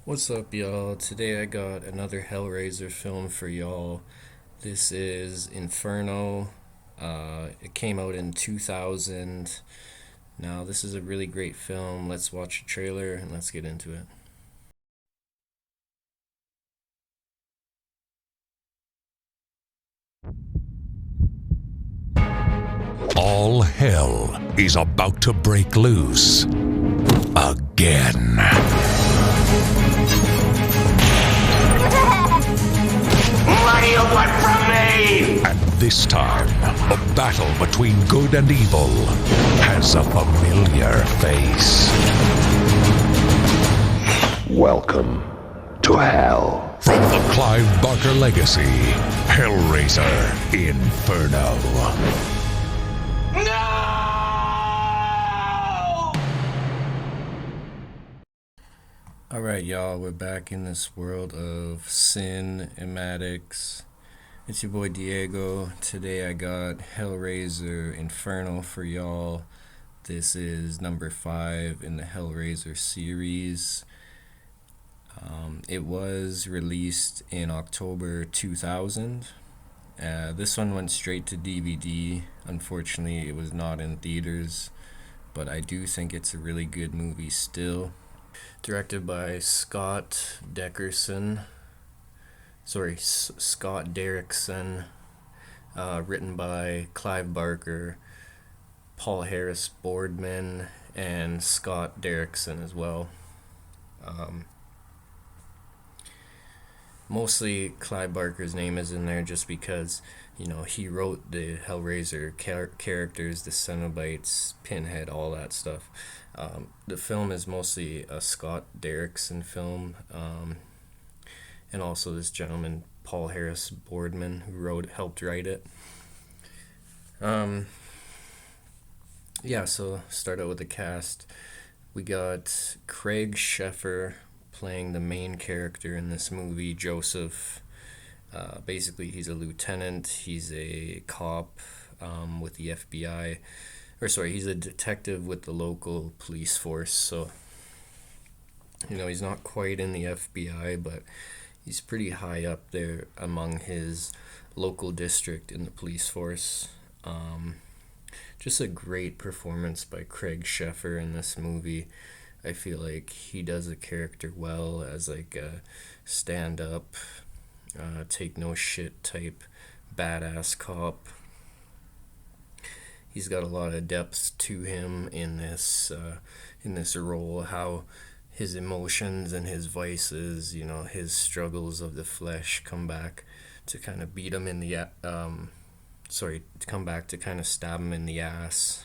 What's up, y'all? Today I got another Hellraiser film for y'all. This is Inferno. It came out in 2000. Now, this is a really great film. Let's watch the trailer and let's get into it. All hell is about to break loose again. What do you want from me? And this time, the battle between good and evil has a familiar face. Welcome to hell. From the Clive Barker legacy, Hellraiser Inferno. No! Alright, y'all, we're back in this world of Sinematics. It's your boy Diego. Today I got Hellraiser Inferno for y'all. This is number 5 in the Hellraiser series. It was released in October 2000. This one went straight to DVD. Unfortunately, it was not in theaters, but I do think it's a really good movie still. Directed by Scott Derrickson. Written by Clive Barker, Paul Harris Boardman, and Scott Derrickson as well. Mostly Clive Barker's name is in there just because, he wrote the Hellraiser characters, the Cenobites, Pinhead, all that stuff. The film is mostly a Scott Derrickson film, and also this gentleman, Paul Harris Boardman, who helped write it. So start out with the cast. We got Craig Sheffer playing the main character in this movie, Joseph. Basically, he's a lieutenant. He's a cop with the FBI. He's a detective with the local police force. So, he's not quite in the FBI, but he's pretty high up there among his local district in the police force. Just a great performance by Craig Sheffer in this movie. I feel like he does a character well as like a stand-up, take no shit type badass cop. He's got a lot of depth to him in this role. How his emotions and his vices, his struggles of the flesh come back to kind of beat him in the to come back to kind of stab him in the ass.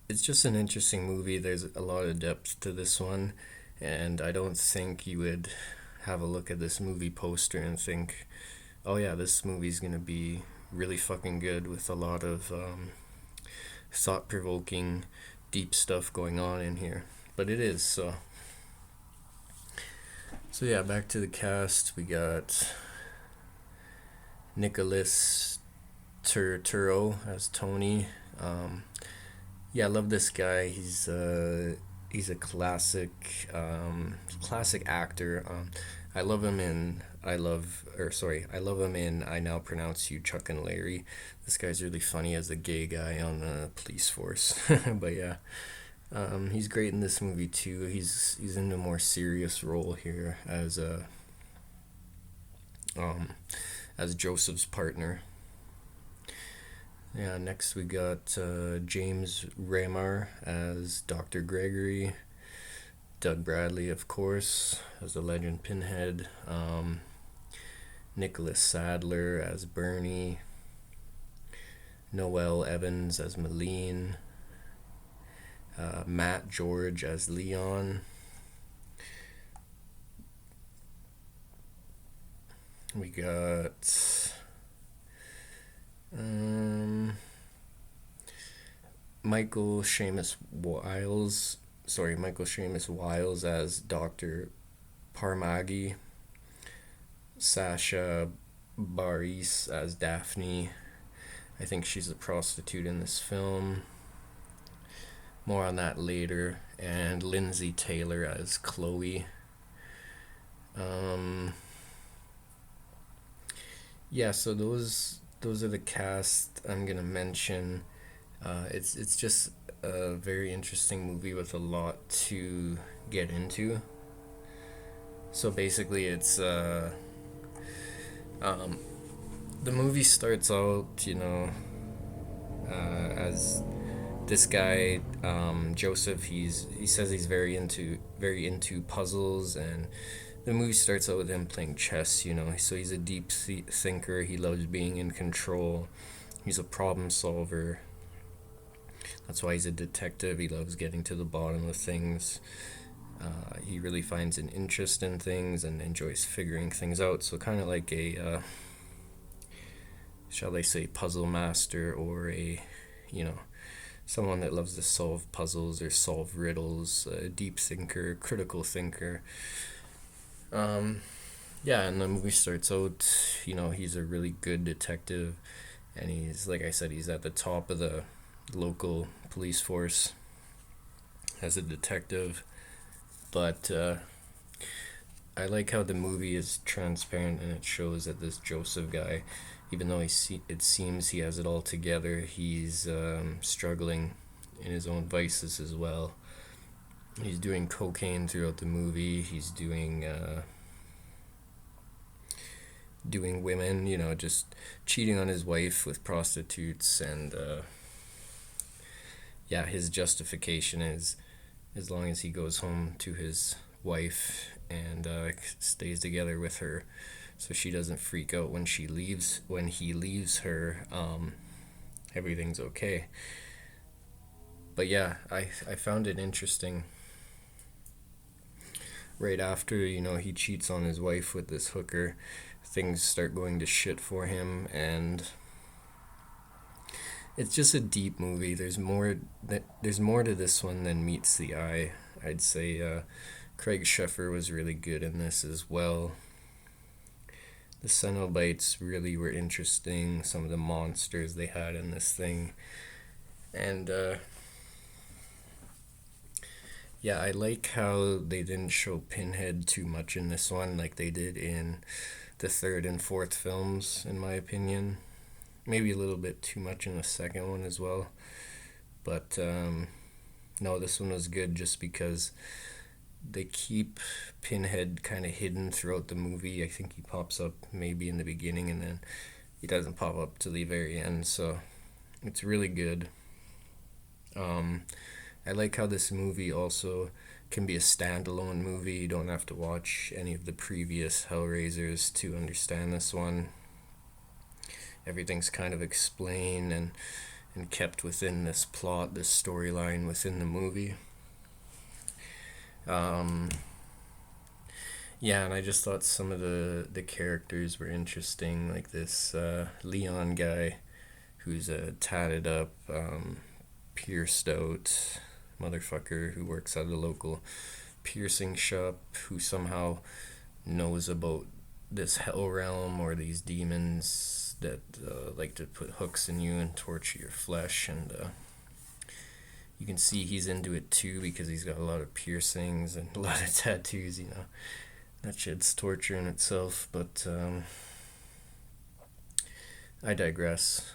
It's just an interesting movie. There's a lot of depth to this one, and I don't think you would have a look at this movie poster and think, oh yeah, this movie's gonna be really fucking good with a lot of thought-provoking, deep stuff going on in here. But it is, so yeah, back to the cast. We got Nicholas Turturro as Tony. I love this guy. He's a classic actor. I love him in I Now Pronounce You Chuck and Larry. This guy's really funny as a gay guy on the police force. But yeah, he's great in this movie too. He's in a more serious role here as Joseph's partner. Yeah, next we got James Remar as Dr. Gregory, Doug Bradley, of course, as the legend Pinhead, Nicholas Sadler as Bernie, Noel Evans as Malene, Matt George as Leon. We got Michael Seamus Wiles as Dr. Parmagi, Sasha Bareilles as Daphne. I think she's a prostitute in this film. more on that later. And Lindsay Taylor as Chloe. Yeah, so those are the cast I'm gonna mention. It's just a very interesting movie with a lot to get into. So basically, it's the movie starts out, as this guy, Joseph. He says he's very into puzzles, and the movie starts out with him playing chess. So he's a deep thinker. He loves being in control. He's a problem solver. That's why he's a detective. He loves getting to the bottom of things. He really finds an interest in things and enjoys figuring things out. So kind of like a, shall I say, puzzle master, or you know, someone that loves to solve puzzles or solve riddles. A deep thinker, critical thinker. Yeah, and the movie starts out, he's a really good detective, and he's, like I said, he's at the top of the local police force as a detective. But I like how the movie is transparent, and it shows that this Joseph guy, even though it seems he has it all together, he's struggling in his own vices as well. He's doing cocaine throughout the movie. He's doing women, just cheating on his wife with prostitutes, and yeah, his justification is, as long as he goes home to his wife and stays together with her, so she doesn't freak out when he leaves her, everything's okay. But yeah, I found it interesting. Right after, he cheats on his wife with this hooker, things start going to shit for him, and it's just a deep movie. There's more to this one than meets the eye. I'd say Craig Sheffer was really good in this as well. The Cenobites really were interesting. Some of the monsters they had in this thing, and yeah, I like how they didn't show Pinhead too much in this one, like they did in the third and fourth films, in my opinion. Maybe a little bit too much in the second one as well. But no, this one was good just because they keep Pinhead kind of hidden throughout the movie. I think he pops up maybe in the beginning, and then he doesn't pop up till the very end. So it's really good. I like how this movie also can be a standalone movie. You don't have to watch any of the previous Hellraisers to understand this one. Everything's kind of explained and kept within this plot, this storyline within the movie. Yeah, and I just thought some of the characters were interesting, like this Leon guy who's a tatted up, pierced out motherfucker who works at a local piercing shop, who somehow knows about this hell realm or these demons that like to put hooks in you and torture your flesh. And you can see he's into it too, because he's got a lot of piercings and a lot of tattoos. That shit's torture in itself. But I digress.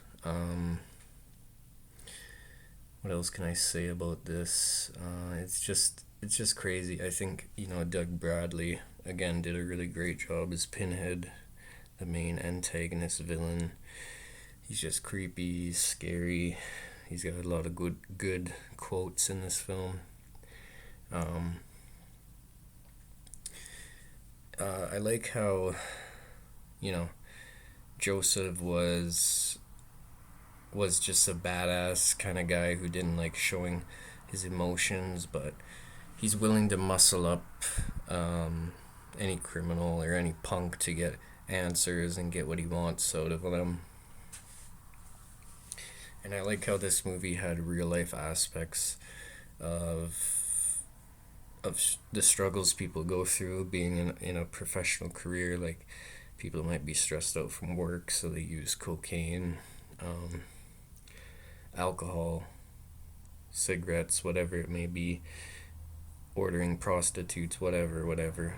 What else can I say about this? It's just crazy. I think Doug Bradley again did a really great job as Pinhead, the main antagonist villain. He's just creepy, he's scary. He's got a lot of good quotes in this film. I like how Joseph was just a badass kind of guy who didn't like showing his emotions, but he's willing to muscle up any criminal or any punk to get answers and get what he wants out of them. And I like how this movie had real life aspects of the struggles people go through being in a professional career. Like, people might be stressed out from work, so they use cocaine, alcohol, cigarettes, whatever it may be, ordering prostitutes, whatever.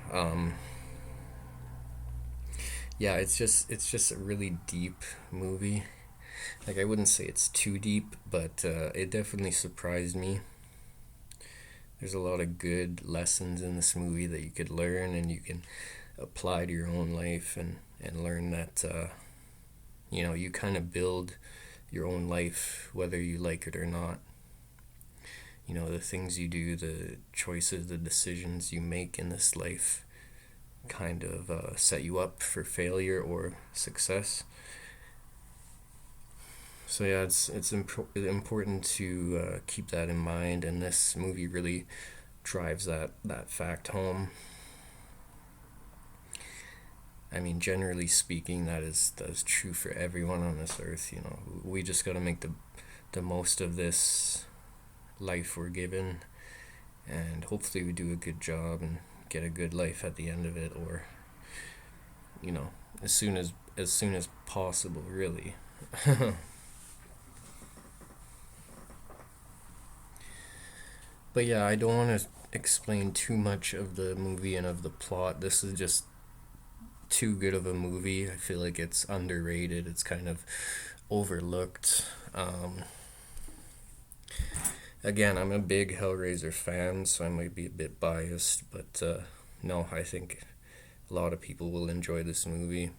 Yeah, it's just a really deep movie. Like, I wouldn't say it's too deep, but it definitely surprised me. There's a lot of good lessons in this movie that you could learn and you can apply to your own life, and learn that you kind of build your own life whether you like it or not. The things you do, the choices, the decisions you make in this life kind of set you up for failure or success. So yeah, it's important to keep that in mind, and this movie really drives that fact home. I mean, generally speaking, that is true for everyone on this earth. We just got to make the most of this life we're given, and hopefully we do a good job and get a good life at the end of it, or as soon as possible, really. But yeah, I don't want to explain too much of the movie and of the plot. This is just too good of a movie. I feel like it's underrated. It's kind of overlooked. Again, I'm a big Hellraiser fan, so I might be a bit biased, but no, I think a lot of people will enjoy this movie.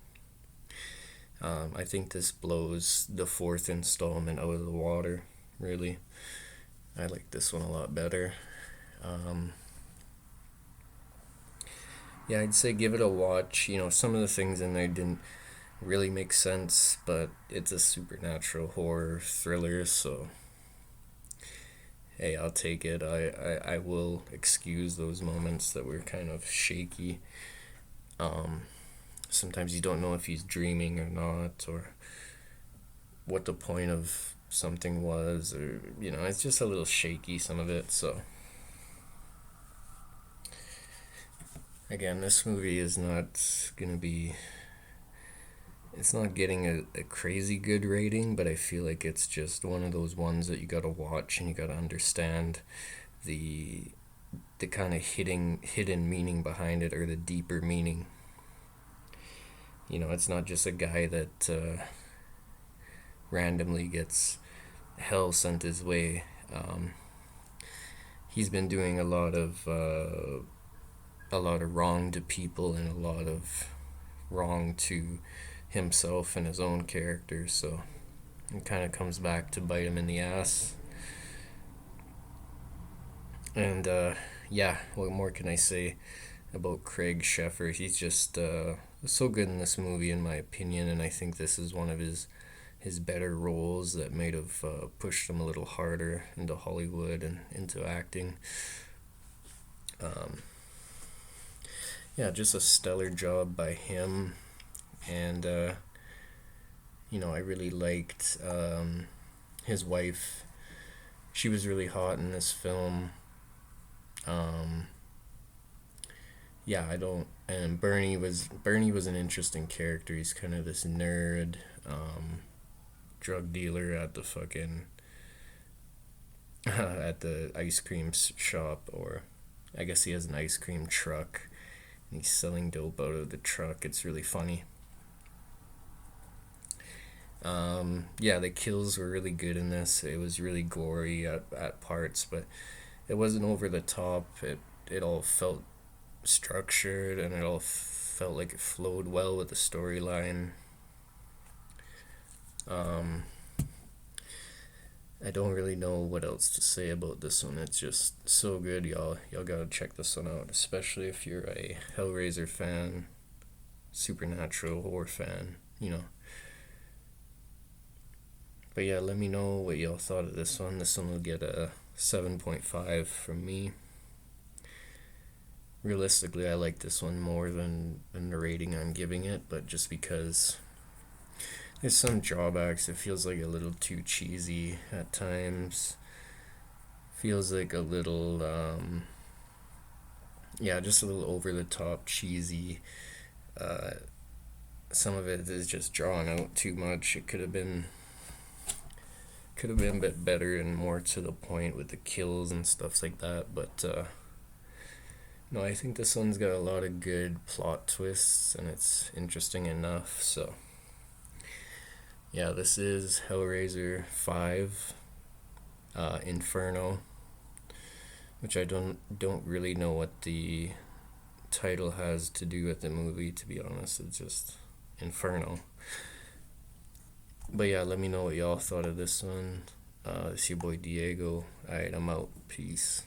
I think this blows the fourth installment out of the water, really. I like this one a lot better. Yeah, I'd say give it a watch. Some of the things in there didn't really make sense, but it's a supernatural horror thriller, so hey, I'll take it. I will excuse those moments that were kind of shaky. Sometimes you don't know if he's dreaming or not, or what the point of something was, or it's just a little shaky, some of it. So again, this movie is not gonna be, it's not getting a crazy good rating, but I feel like it's just one of those ones that you gotta watch and you gotta understand the kind of hidden meaning behind it, or the deeper meaning. It's not just a guy that randomly gets hell sent his way. He's been doing a lot of wrong to people, and a lot of wrong to himself and his own character, so it kind of comes back to bite him in the ass. And yeah, what more can I say about Craig Sheffer? He's just so good in this movie, in my opinion, and I think this is one of his better roles that might have pushed him a little harder into Hollywood and into acting. Yeah, just a stellar job by him, and I really liked his wife. She was really hot in this film. Yeah, and Bernie was an interesting character. He's kind of this nerd, drug dealer at the fucking at the ice cream shop, or I guess he has an ice cream truck, and he's selling dope out of the truck. It's really funny. Yeah, the kills were really good in this. It was really gory at parts, but it wasn't over the top. It all felt structured, and it all felt like it flowed well with the storyline. I don't really know what else to say about this one. It's just so good, y'all. Y'all gotta check this one out, especially if you're a Hellraiser fan, supernatural horror fan, But yeah, let me know what y'all thought of this one. This one will get a 7.5 from me. Realistically, I like this one more than the rating I'm giving it, but just because there's some drawbacks. It feels like a little too cheesy at times. Feels like a little, just a little over the top cheesy. Some of it is just drawn out too much. It could have could have been a bit better and more to the point with the kills and stuff like that, but no, I think this one's got a lot of good plot twists and it's interesting enough. So yeah, this is Hellraiser 5, Inferno, which I don't really know what the title has to do with the movie, to be honest. It's just Inferno. But yeah, let me know what y'all thought of this one. It's your boy Diego. Alright, I'm out. Peace.